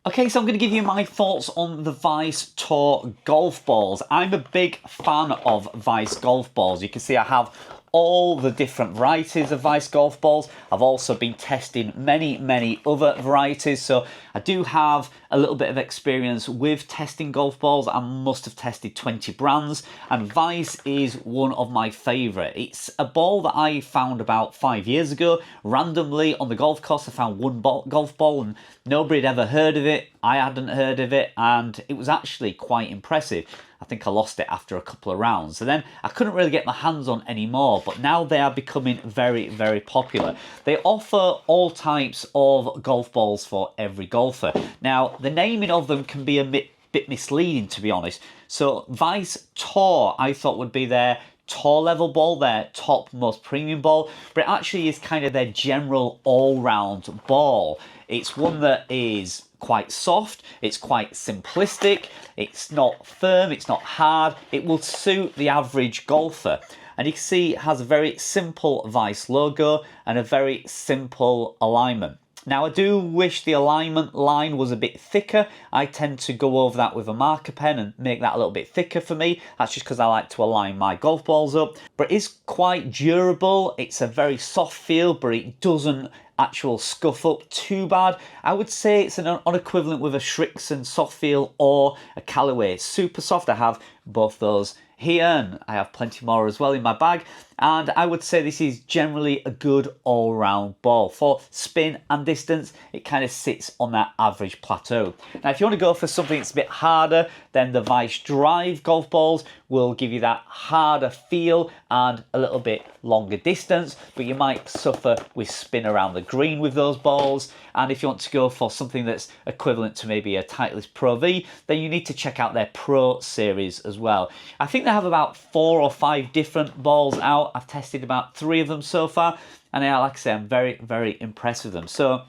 Okay, so I'm going to give you my thoughts on the Vice Tour golf balls. I'm a big fan of Vice golf balls. You can see I have all the different varieties of Vice golf balls. I've also been testing many other varieties, so I do have a little bit of experience with testing golf balls. I must have tested 20 brands, and Vice is one of my favourite. It's a ball that I found about 5 years ago. Randomly on the golf course, I found one golf ball and nobody had ever heard of it. I hadn't heard of it, and it was actually quite impressive. I think I lost it after a couple of rounds. So then I couldn't really get my hands on any more, but now they are becoming very popular. They offer all types of golf balls for every golfer. Now, the naming of them can be a bit misleading, to be honest. So Vice Tour, I thought would be their tour level ball, their top most premium ball, but it actually is kind of their general all-round ball. It's one that is quite soft, it's quite simplistic, it's not firm, it's not hard, it will suit the average golfer. And you can see it has a very simple Vice logo and a very simple alignment. Now, I do wish the alignment line was a bit thicker. I tend to go over that with a marker pen and make that a little bit thicker for me. That's just because I like to align my golf balls up. But it is quite durable. It's a very soft feel, but it doesn't actual scuff up too bad. I would say it's an unequivalent with a Srixon soft feel or a Callaway super soft. I have both those here, and I have plenty more as well in my bag, and I would say this is generally a good all-round ball. For spin and distance, it kind of sits on that average plateau. Now, if you want to go for something that's a bit harder, then the Vice Drive golf balls will give you that harder feel and a little bit longer distance, but you might suffer with spin around the green with those balls. And if you want to go for something that's equivalent to maybe a Titleist Pro V, then you need to check out their Pro series as well. I think they have about 4 or 5 different balls out. I've tested about 3 of them so far, and like I say, I'm very impressed with them. So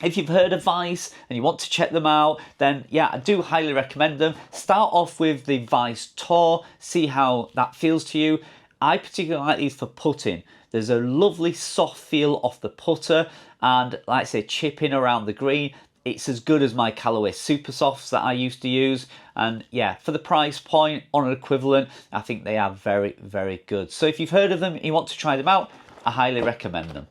if you've heard of Vice and you want to check them out, then yeah, I do highly recommend them. Start off with the Vice Tour, see how that feels to you. I particularly like these for putting. There's a lovely soft feel off the putter, and like I say, chipping around the green. It's as good as my Callaway Super Softs that I used to use. And yeah, for the price point on an equivalent, I think they are very good. So if you've heard of them and you want to try them out, I highly recommend them.